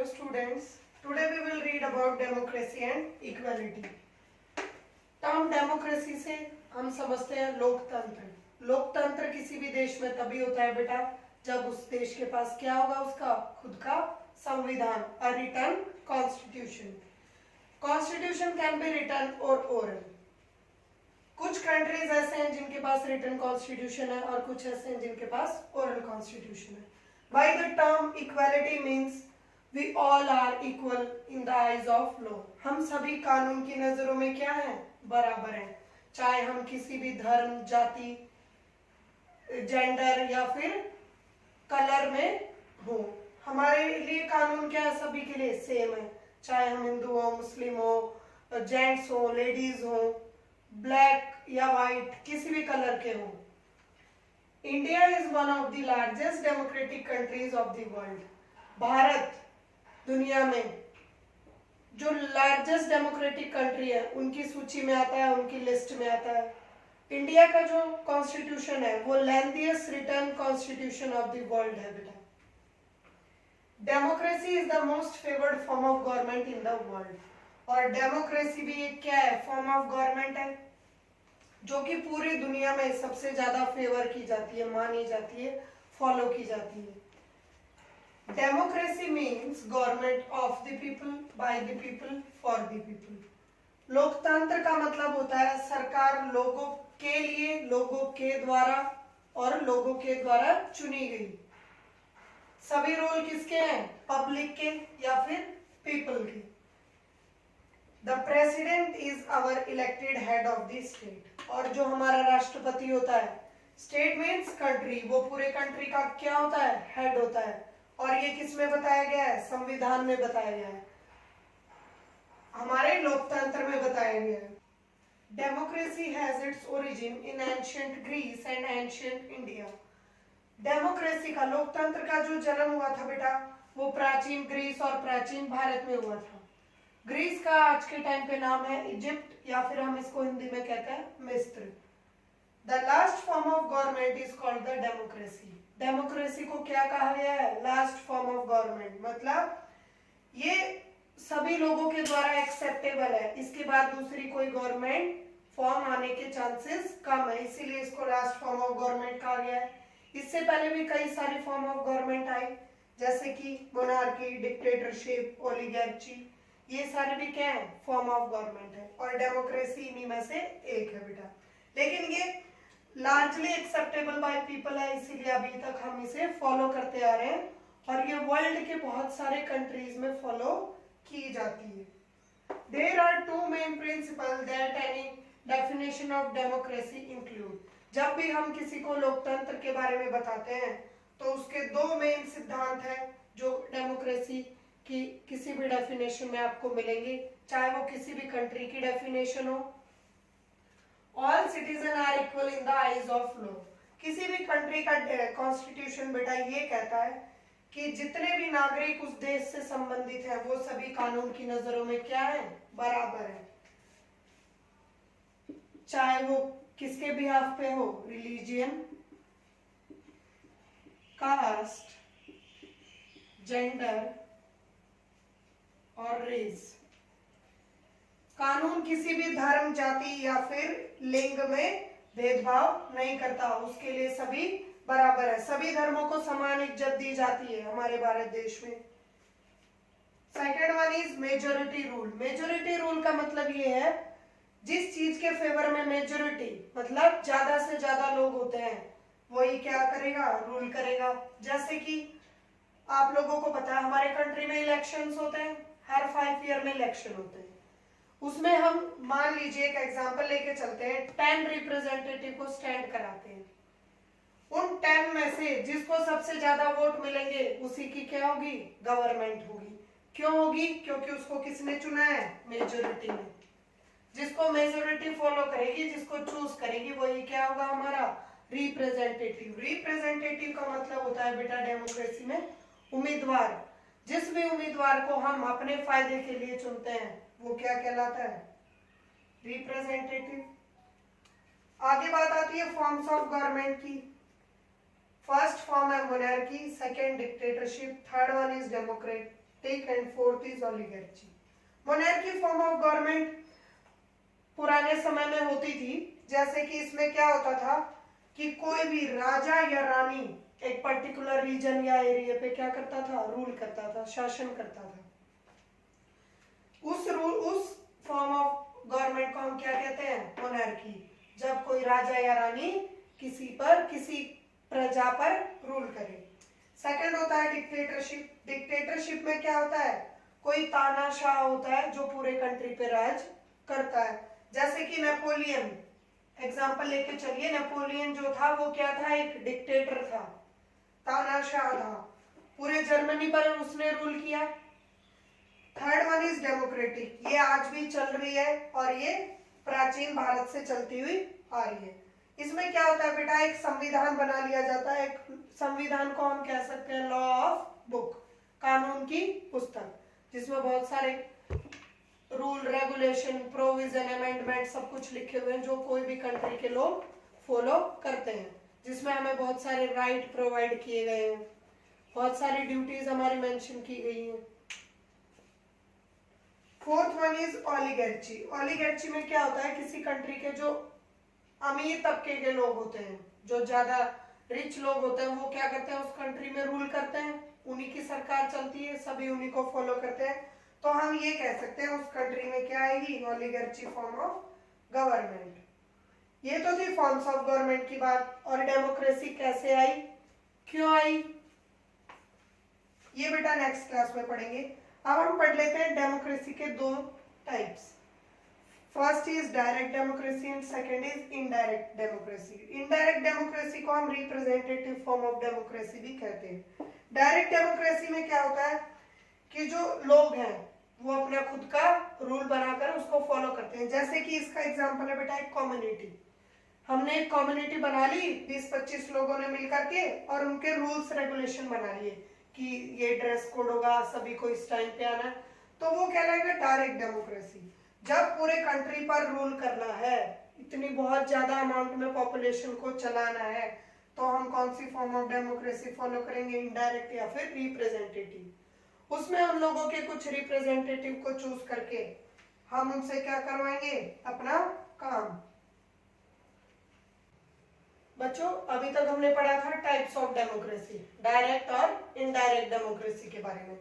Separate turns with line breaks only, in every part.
Hello students, today we will read about democracy and equality. Term democracy से हम समझते हैं लोकतंत्र। लोकतंत्र किसी भी देश में तभी होता है बेटा जब उस देश के पास क्या होगा, उसका खुद का संविधान, a written constitution. Constitution can be written और ओरल। कुछ कंट्रीज ऐसे हैं जिनके पास रिटन कॉन्स्टिट्यूशन है और कुछ ऐसे हैं जिनके पास ओरल कॉन्स्टिट्यूशन है। By the term equality means we all are equal in the eyes of law. हम सभी कानून की नजरों में क्या हैं? बराबर हैं, चाहे हम किसी भी धर्म, जाति, जेंडर या फिर कलर में हो। हमारे लिए कानून क्या है? सभी के लिए सेम है, चाहे हम हिंदू हो, मुस्लिम हो, जेंट्स हो, लेडीज हो, ब्लैक या वाइट, किसी भी कलर के हो। India is one of the largest democratic countries of the world. Bharat दुनिया में जो लार्जेस्ट डेमोक्रेटिक कंट्री है उनकी सूची में आता है, उनकी लिस्ट में आता है। इंडिया का जो कॉन्स्टिट्यूशन है वो lengthiest written constitution of the world है बेटा। Democracy is the most favoured form of government in the world. और डेमोक्रेसी भी एक क्या है? फॉर्म ऑफ गवर्नमेंट है जो कि पूरी दुनिया में सबसे ज्यादा फेवर की जाती है, मानी जाती है, फॉलो की जाती है। Democracy means government of the people, by the people, for the people. लोकतंत्र का मतलब होता है सरकार लोगों के लिए, लोगों के द्वारा और लोगों के द्वारा चुनी गई। सभी रोल किसके हैं? पब्लिक के या फिर पीपल के। The president is our elected head of the state. और जो हमारा राष्ट्रपति होता है, स्टेट मीन्स कंट्री, वो पूरे कंट्री का क्या होता है? हेड होता है। और ये किस में बताया गया है? संविधान में बताया गया है, हमारे लोकतंत्र में बताया गया है। Democracy has its origin in ancient Greece and ancient India. Democracy का, लोकतंत्र का जो जन्म हुआ था बेटा वो प्राचीन ग्रीस और प्राचीन भारत में हुआ था। ग्रीस का आज के टाइम पे नाम है इजिप्ट या फिर हम इसको हिंदी में कहते हैं मिस्र। The last form of government is called the democracy. Democracy को क्या कहा गया है? Last form of government. मतलब ये सभी लोगों के द्वारा एक्सेप्टेबल है, इसके बाद दूसरी कोई गवर्नमेंट फॉर्म आने के चांसेस कम है, इसीलिए इसको लास्ट फॉर्म ऑफ गवर्नमेंट कहा गया है। इससे पहले भी कई सारी फॉर्म ऑफ गवर्नमेंट आई, जैसे कि मोनार्की, डिक्टेटरशिप, ओलिगार्ची, ये सारे भी क्या है? फॉर्म ऑफ गवर्नमेंट है। और डेमोक्रेसी इन्हीं में से एक है बेटा। लेकिन ये लार्जली एक्सेप्टेबल बाय पीपल है, इसीलिए अभी तक हम इसे फॉलो करते आ रहे हैं और ये वर्ल्ड के बहुत सारे कंट्रीज में फॉलो की जाती है। There are two main principle that any definition of democracy include. जब भी हम किसी को लोकतंत्र के बारे में बताते हैं तो उसके दो मेन सिद्धांत हैं जो डेमोक्रेसी कि किसी भी डेफिनेशन में आपको मिलेंगे, चाहे वो किसी भी कंट्री की डेफिनेशन हो। All citizen are equal in the eyes of law. किसी भी कंट्री का कॉन्स्टिट्यूशन बेटा ये कहता है कि जितने भी नागरिक उस देश से संबंधित हैं वो सभी कानून की नजरों में क्या है? बराबर है, चाहे वो किसके बिहाफ पे हो, रिलीजियन, कास्ट, जेंडर और रेस। कानून किसी भी धर्म, जाति या फिर लिंग में भेदभाव नहीं करता, उसके लिए सभी बराबर है। सभी धर्मों को समान इज्जत दी जाती है हमारे भारत देश में। Second one is majority rule. Majority rule का मतलब ये है जिस चीज के फेवर में मेजोरिटी मतलब ज्यादा से ज्यादा लोग होते हैं वही क्या करेगा? रूल करेगा। जैसे कि आप लोगों को पता है हमारे कंट्री में इलेक्शंस होते हैं, हर 5 ईयर में इलेक्शन होते हैं। उसमें हम मान लीजिए एक एग्जांपल लेके चलते हैं, 10 रिप्रेजेंटेटिव को स्टैंड कराते हैं। उन 10 में से जिसको सबसे ज्यादा वोट मिलेंगे उसी की क्या होगी? गवर्नमेंट होगी। क्यों होगी? क्योंकि उसको किसने चुना है? मेजोरिटी ने। जिसको मेजोरिटी फॉलो करेगी, जिसको चूज करेगी, वही क्या होगा? हमारा रिप्रेजेंटेटिव। रिप्रेजेंटेटिव का मतलब होता है बेटा डेमोक्रेसी में उम्मीदवार। जिस भी उम्मीदवार को हम अपने फायदे के लिए चुनते हैं वो क्या कहलाता है? रिप्रेजेंटेटिव। आगे बात आती है फॉर्म्स ऑफ गवर्नमेंट की। फर्स्ट फॉर्म है monarchy, second dictatorship, third one is democrat ठीक, and fourth is oligarchy. Monarchy form of government पुराने समय में होती थी, जैसे कि इसमें क्या होता था कि कोई भी राजा या रानी एक पर्टिकुलर रीजन या एरिया पे क्या करता था, रूल करता था, शासन करता था। उस फॉर्म ऑफ गवर्नमेंट को हम क्या कहते हैं, मोनार्की। जब कोई राजा या रानी किसी प्रजा पर रूल करे। सेकंड होता है डिक्टेटरशिप। डिक्टेटरशिप में क्या होता है, कोई तानाशाह होता है जो पूरे कंट्री पे राज करता है। जैसे कि नेपोलियन एग्जाम्पल लेके चलिए, नेपोलियन जो था वो क्या था, एक डिक्टेटर था, तानाशाह था, पूरे जर्मनी पर उसने रूल किया। थर्ड वन इज डेमोक्रेटिक, ये आज भी चल रही है और ये प्राचीन भारत से चलती हुई आ रही है। इसमें क्या होता है बेटा, एक संविधान बना लिया जाता है। एक संविधान को हम कह सकते हैं लॉ ऑफ बुक, कानून की पुस्तक, जिसमें बहुत सारे रूल, रेगुलेशन, प्रोविजन, अमेंडमेंट सब कुछ लिखे हुए हैं जो कोई भी कंट्री के लोग फॉलो करते हैं, जिसमें हमें बहुत सारे राइट प्रोवाइड किए गए हैं, बहुत सारी ड्यूटीज हमारी मेंशन की गई हैं। Fourth one is oligarchy. Oligarchy में क्या होता है, किसी कंट्री के जो अमीर तबके के लोग होते हैं, जो ज्यादा रिच लोग होते हैं, वो क्या करते हैं, उस कंट्री में रूल करते हैं, उन्हीं की सरकार चलती है, सभी उन्हीं को फॉलो करते हैं। तो हम ये कह सकते हैं उस कंट्री में क्या आएगी, ओलिगार्ची फॉर्म ऑफ गवर्नमेंट। ये तो थी फॉर्म्स ऑफ गवर्नमेंट की बात। और डेमोक्रेसी कैसे आई, क्यों आई, ये बेटा नेक्स्ट क्लास में पढ़ेंगे। अब हम पढ़ लेते हैं डेमोक्रेसी के दो types. First is direct democracy and second is indirect democracy. Indirect democracy को हम रिप्रेजेंटेटिव फॉर्म ऑफ डेमोक्रेसी भी कहते हैं। डायरेक्ट डेमोक्रेसी में क्या होता है कि जो लोग हैं वो अपना खुद का रूल बनाकर उसको फॉलो करते हैं। जैसे कि इसका एग्जांपल है बेटा एक कम्युनिटी। हमने एक कम्युनिटी बना ली, 20-25 लोगों ने मिलकर के, और उनके रूल्स रेगुलेशन बना लिए कि ये ड्रेस कोड होगा, सभी को इस टाइम पे आना है, तो वो कहलाएगा डायरेक्ट डेमोक्रेसी। जब पूरे कंट्री पर रूल करना है, इतनी बहुत ज्यादा अमाउंट में पॉपुलेशन को चलाना है, तो हम कौन सी फॉर्म ऑफ डेमोक्रेसी फॉलो करेंगे, इनडायरेक्ट या फिर रिप्रेजेंटेटिव। उसमें उन लोगों के कुछ रिप्रेजेंटेटिव को चूज करके हम उनसे क्या करवाएंगे, अपना काम। बच्चों अभी तक हमने पढ़ा था टाइप्स ऑफ डेमोक्रेसी, डायरेक्ट और इनडायरेक्ट डेमोक्रेसी के बारे में।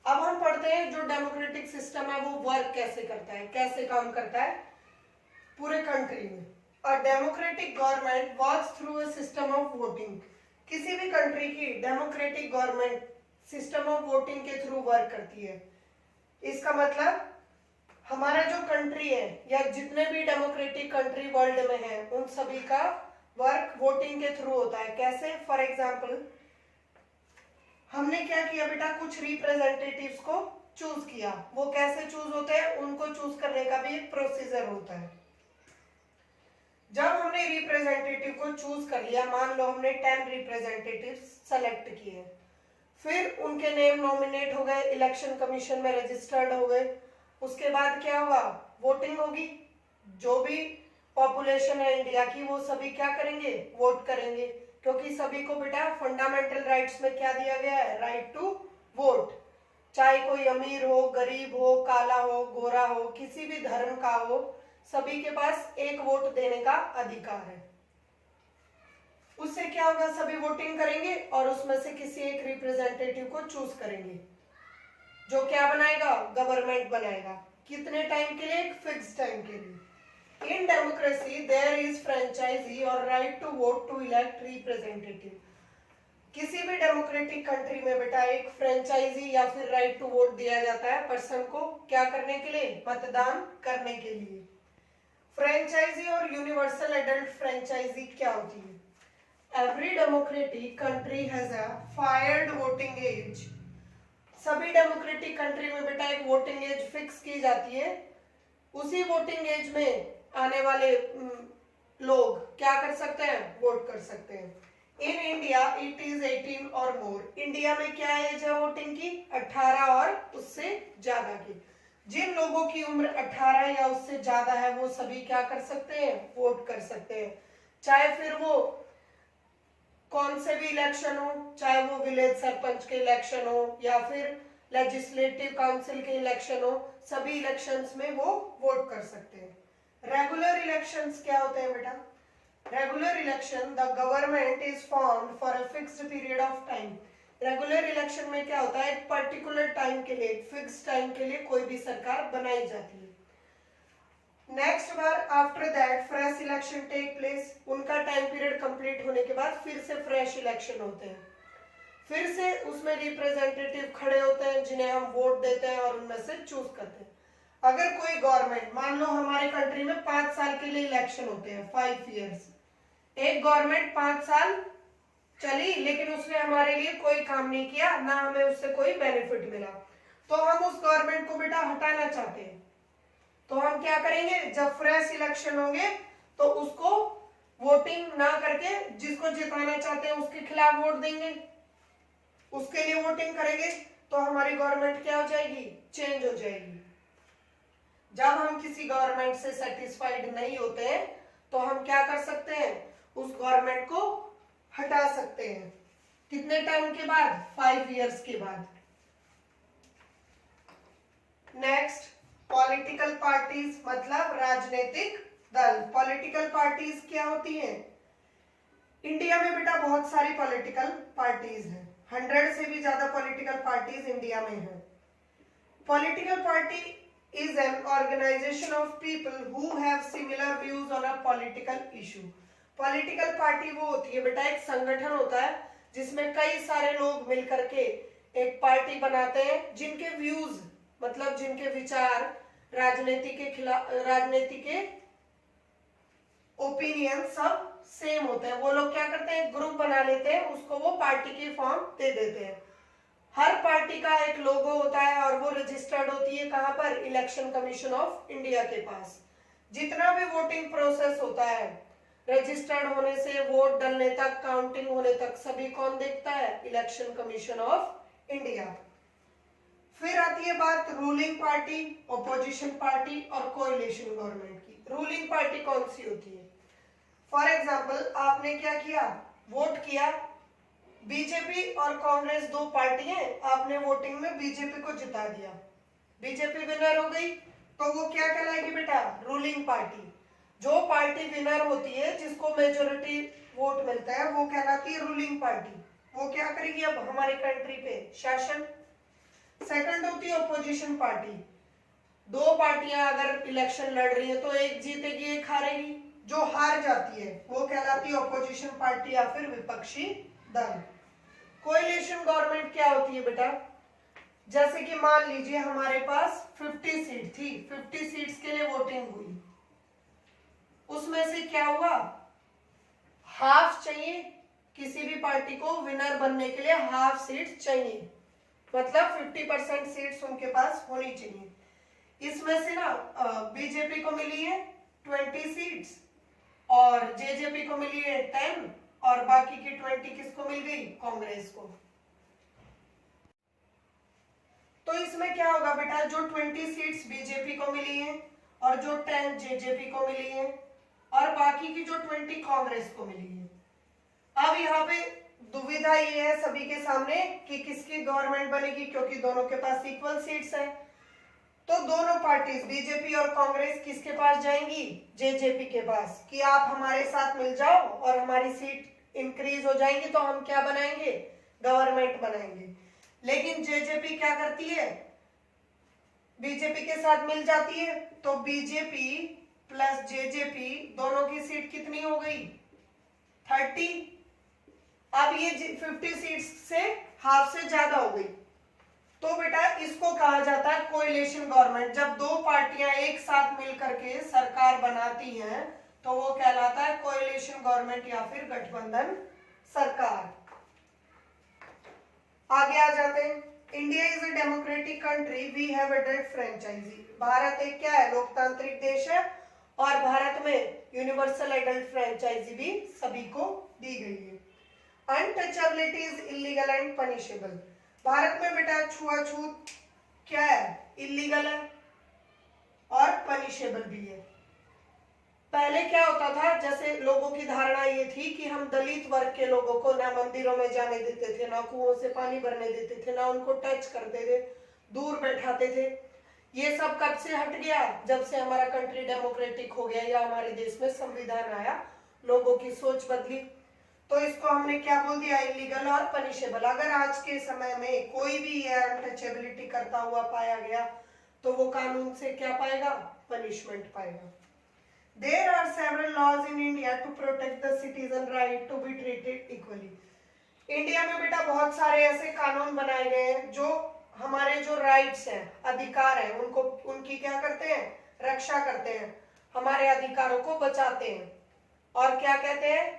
अब हम पढ़ते हैं जो डेमोक्रेटिक सिस्टम है वो वर्क कैसे करता है, कैसे काम करता है पूरे कंट्री में। और democratic government works through a system of voting. किसी भी कंट्री की democratic government system of voting के थ्रू वर्क करती है। इसका मतलब हमारा जो कंट्री है या जितने भी डेमोक्रेटिक कंट्री वर्ल्ड में है, उन सभी का वर्क वोटिंग के थ्रू होता है। कैसे, फॉर एग्जाम्पल हमने क्या किया बेटा, कुछ रिप्रेजेंटेटिव्स को चूज किया। वो कैसे चूज होते हैं, उनको चूज करने का भी एक प्रोसीजर होता है। जब हमने रिप्रेजेंटेटिव को चूज कर लिया, मान लो हमने 10 रिप्रेजेंटेटिव सेलेक्ट किए, फिर उनके नेम नॉमिनेट हो गए, इलेक्शन कमीशन में रजिस्टर्ड हो गए, उसके बाद क्या हुआ, वोटिंग होगी। जो भी पॉपुलेशन है इंडिया की वो सभी क्या करेंगे, वोट करेंगे, क्योंकि सभी को बेटा फंडामेंटल राइट्स में क्या दिया गया है, राइट टू वोट। चाहे कोई अमीर हो, गरीब हो, काला हो, गोरा हो, किसी भी धर्म का हो, सभी के पास एक वोट देने का अधिकार है। उससे क्या होगा, सभी वोटिंग करेंगे और उसमें से किसी एक रिप्रेजेंटेटिव को चूज करेंगे जो क्या बनाएगा, गवर्नमेंट बनाएगा। कितने टाइम के लिए, एक फिक्स टाइम के लिए। In democracy, there is franchisee or right to vote to elect representative. किसी भी डेमोक्रेटिक कंट्री में बेटा एक फ्रेंचाइजी या फिर राइट टू वोट दिया जाता है पर्सन को, क्या करने के लिए, मतदान करने के लिए। फ्रेंचाइजी और यूनिवर्सल एडल्ट फ्रेंचाइजी क्या होती है? Every democratic country has a fired voting age. सभी डेमोक्रेटिक कंट्री में बेटा एक वोटिंग एज फिक्स की जाती है। उसी वोटिंग एज में आने वाले लोग क्या कर सकते हैं, वोट कर सकते हैं। इन इंडिया इट इज 18 और मोर। इंडिया में क्या एज है वोटिंग की, 18 और उससे ज्यादा की। जिन लोगों की उम्र 18 या उससे ज्यादा है वो सभी क्या कर सकते हैं, वोट कर सकते हैं। चाहे फिर वो कौन से भी इलेक्शन हो, चाहे वो विलेज सरपंच के इलेक्शन हो या फिर लेजिस्लेटिव काउंसिल के इलेक्शन हो, सभी इलेक्शंस में वो वोट कर सकते हैं। रेगुलर इलेक्शंस क्या होते हैं बेटा? Regular election, the government is formed for a fixed period of time. Regular election में क्या होता है? एक पर्टिकुलर टाइम के लिए, एक फिक्स टाइम के लिए कोई भी सरकार बनाई जाती है। नेक्स्ट बार after that fresh election take place. उनका टाइम पीरियड कंप्लीट होने के बाद फिर से फ्रेश इलेक्शन होते हैं, फिर से उसमें रिप्रेजेंटेटिव खड़े होते हैं जिन्हें हम वोट देते हैं और उनमें से चूज करते हैं। अगर कोई गवर्नमेंट, मान लो हमारे कंट्री में 5 साल के लिए इलेक्शन होते हैं, 5 इयर्स, एक गवर्नमेंट 5 साल चली लेकिन उसने हमारे लिए कोई काम नहीं किया, ना हमें उससे कोई बेनिफिट मिला, तो हम उस गवर्नमेंट को बेटा हटाना चाहते हैं। तो हम क्या करेंगे? जब फ्रेश इलेक्शन होंगे तो उसको वोटिंग ना करके जिसको जिताना चाहते हैं उसके खिलाफ वोट देंगे, उसके लिए वोटिंग करेंगे, तो हमारी गवर्नमेंट क्या हो जाएगी? चेंज हो जाएगी। जब हम किसी गवर्नमेंट से सेटिस्फाइड नहीं होते हैं तो हम क्या कर सकते हैं? उस गवर्नमेंट को हटा सकते हैं। कितने टाइम के बाद? 5 इयर्स के बाद। नेक्स्ट, पॉलिटिकल पार्टीज मतलब राजनीतिक दल। पॉलिटिकल पार्टीज क्या होती हैं? इंडिया में बेटा बहुत सारी पॉलिटिकल पार्टीज हैं, 100 से भी ज्यादा पॉलिटिकल पार्टीज इंडिया में हैं। Political party is an organization of people who have similar views on a political issue. Political party वो होती है बेटा, एक संगठन होता है जिसमें कई सारे लोग मिलकर के एक पार्टी बनाते हैं जिनके व्यूज मतलब जिनके विचार राजनीति के खिलाफ, राजनीति के ओपिनियन सब सेम होते हैं। वो लोग क्या करते हैं? ग्रुप बना लेते हैं, उसको वो पार्टी की फॉर्म दे देते हैं। हर पार्टी का एक लोगो होता है और वो रजिस्टर्ड होती है कहां पर? इलेक्शन कमीशन ऑफ इंडिया के पास। जितना भी वोटिंग प्रोसेस होता है, रजिस्टर्ड होने से वोट डलने तक, काउंटिंग होने तक, सभी कौन देखता है? Election commission of India. फिर आती है बात रूलिंग पार्टी, ऑपोजिशन पार्टी और कोएलिशन गवर्नमेंट की। रूलिंग पार्टी कौन सी होती है? फॉर एग्जाम्पल आपने क्या किया? वोट किया, बीजेपी और कांग्रेस दो पार्टी हैं, आपने वोटिंग में बीजेपी को जिता दिया, बीजेपी विनर हो गई, तो वो क्या कहलाएगी बेटा? Ruling party. जो पार्टी विनर होती है, जिसको मेजोरिटी वोट मिलता है, वो कहलाती है रूलिंग पार्टी। वो क्या करेगी अब हमारी कंट्री पे? शासन। सेकंड होती है अपोजिशन पार्टी। दो पार्टियां अगर इलेक्शन लड़ रही है तो एक जीतेगी एक हारेगी, जो हार जाती है वो कहलाती है अपोजिशन पार्टी या फिर विपक्षी दल। कोएलिशन गवर्नमेंट क्या होती है बेटा? जैसे कि मान लीजिए हमारे पास 50 सीट थी, 50 सीट्स के लिए वोटिंग हुई, उसमें से क्या हुआ? हाफ चाहिए, किसी भी पार्टी को विनर बनने के लिए हाफ सीट चाहिए, मतलब 50% सीट्स उनके पास होनी चाहिए। इसमें से ना बीजेपी को मिली है 20 सीट्स और जेजेपी को मिली है 10 और बाकी की 20 किसको मिल गई? कांग्रेस को। तो इसमें क्या होगा बेटा? जो 20 सीट्स बीजेपी को मिली है और जो 10 जेजेपी को मिली है और बाकी की जो 20 कांग्रेस को मिली है। अब यहाँ पे दुविधा ये है सभी के सामने कि किसकी गवर्नमेंट बनेगी, क्योंकि दोनों के पास इक्वल सीट्स है। तो दोनों पार्टीज बीजेपी और कांग्रेस किसके पास जाएंगी? जेजेपी के पास, कि आप हमारे साथ मिल जाओ और हमारी सीट इंक्रीज हो जाएंगी तो हम क्या बनाएंगे? गवर्नमेंट बनाएंगे। लेकिन जेजेपी क्या करती है? बीजेपी के साथ मिल जाती है, तो बीजेपी प्लस जेजेपी दोनों की सीट कितनी हो गई? 30। अब ये 50 सीट्स से हाफ से ज्यादा हो गई, तो बेटा इसको कहा जाता है कोएलिशन गवर्नमेंट। जब दो पार्टियां एक साथ मिलकर के सरकार बनाती हैं तो वो कहलाता है कोएलिशन गवर्नमेंट या फिर गठबंधन सरकार। आगे आ जाते हैं। India is a democratic country, we have adult franchise. Bharat एक क्या है? लोकतांत्रिक देश है और भारत में यूनिवर्सल एडल्ट फ्रेंचाइजी भी सभी को दी गई है। Untouchability is illegal and punishable. Bharat में बेटा छुआछूत क्या है? इलीगल है और पनिशेबल भी है। पहले क्या होता था, जैसे लोगों की धारणा ये थी कि हम दलित वर्ग के लोगों को ना मंदिरों में जाने देते थे, ना कुओं से पानी भरने देते थे, ना उनको टच करते थे, दूर बैठाते थे। ये सब कब से हट गया? जब से हमारा कंट्री डेमोक्रेटिक हो गया या हमारे देश में संविधान आया, लोगों की सोच बदली, तो इसको हमने क्या बोल दिया? इलीगल और पनिशेबल। अगर आज के समय में कोई भी अनटचेबिलिटी करता हुआ पाया गया तो वो कानून से क्या पाएगा? पनिशमेंट पाएगा। There are several laws in India to protect the citizen right to be treated equally. India में बेटा बहुत सारे ऐसे कानून बनाए गए हैं जो हमारे जो राइट्स हैं, अधिकार हैं, उनको उनकी क्या करते हैं? रक्षा करते हैं, हमारे अधिकारों को बचाते हैं। और क्या कहते हैं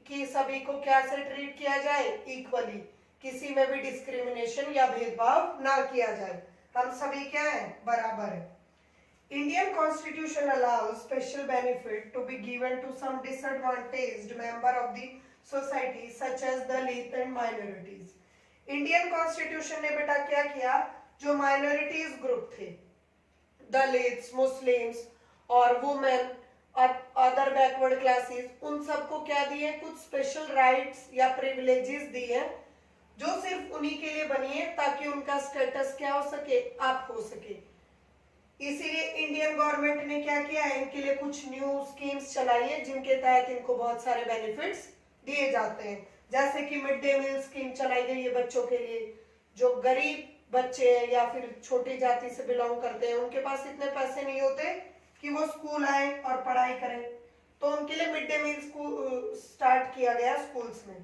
कि सभी को क्या से ट्रीट किया जाए? इक्वली, किसी में भी डिस्क्रिमिनेशन या भेदभाव ना किया जाए, हम सभी क्या है? बराबर है। Indian Constitution allows special benefit to be given to some disadvantaged member of the society such as Dalit and minorities. Indian Constitution ने बेटा क्या किया? जो minorities ग्रुप थे, दलित्स, मुस्लिम्स और वुमेन और अदर बैकवर्ड क्लासेस, उन सबको क्या दिए? कुछ स्पेशल राइट्स या प्रिविलेजेस दिए जो सिर्फ उन्हीं के लिए बनी है ताकि उनका स्टेटस क्या हो सके? अप हो सके। इसीलिए इंडियन गवर्नमेंट ने क्या किया है? इनके लिए कुछ न्यू स्कीम्स चलाई है जिनके तहत इनको बहुत सारे बेनिफिट्स दिए जाते हैं। जैसे कि मिड डे मील स्कीम चलाई गई है बच्चों के लिए। जो गरीब बच्चे हैं या फिर छोटी जाति से बिलोंग करते हैं, उनके पास इतने पैसे नहीं होते कि वो स्कूल आए और पढ़ाई करें, तो उनके लिए मिड डे मील स्टार्ट किया गया स्कूल्स में।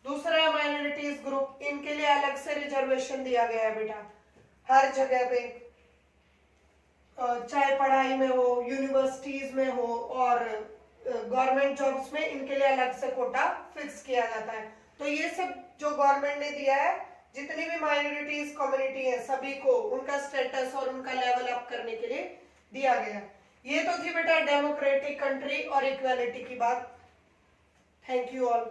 दूसरा है माइनॉरिटीज ग्रुप, इनके लिए अलग से रिजर्वेशन दिया गया है बेटा, हर जगह पे, चाहे पढ़ाई में हो, यूनिवर्सिटीज में हो और गवर्नमेंट जॉब्स में, इनके लिए अलग से कोटा फिक्स किया जाता है। तो ये सब जो गवर्नमेंट ने दिया है, जितनी भी माइनॉरिटीज कम्युनिटी है, सभी को उनका स्टेटस और उनका लेवल अप करने के लिए दिया गया। ये तो थी बेटा डेमोक्रेटिक कंट्री और इक्वालिटी की बात। Thank you all.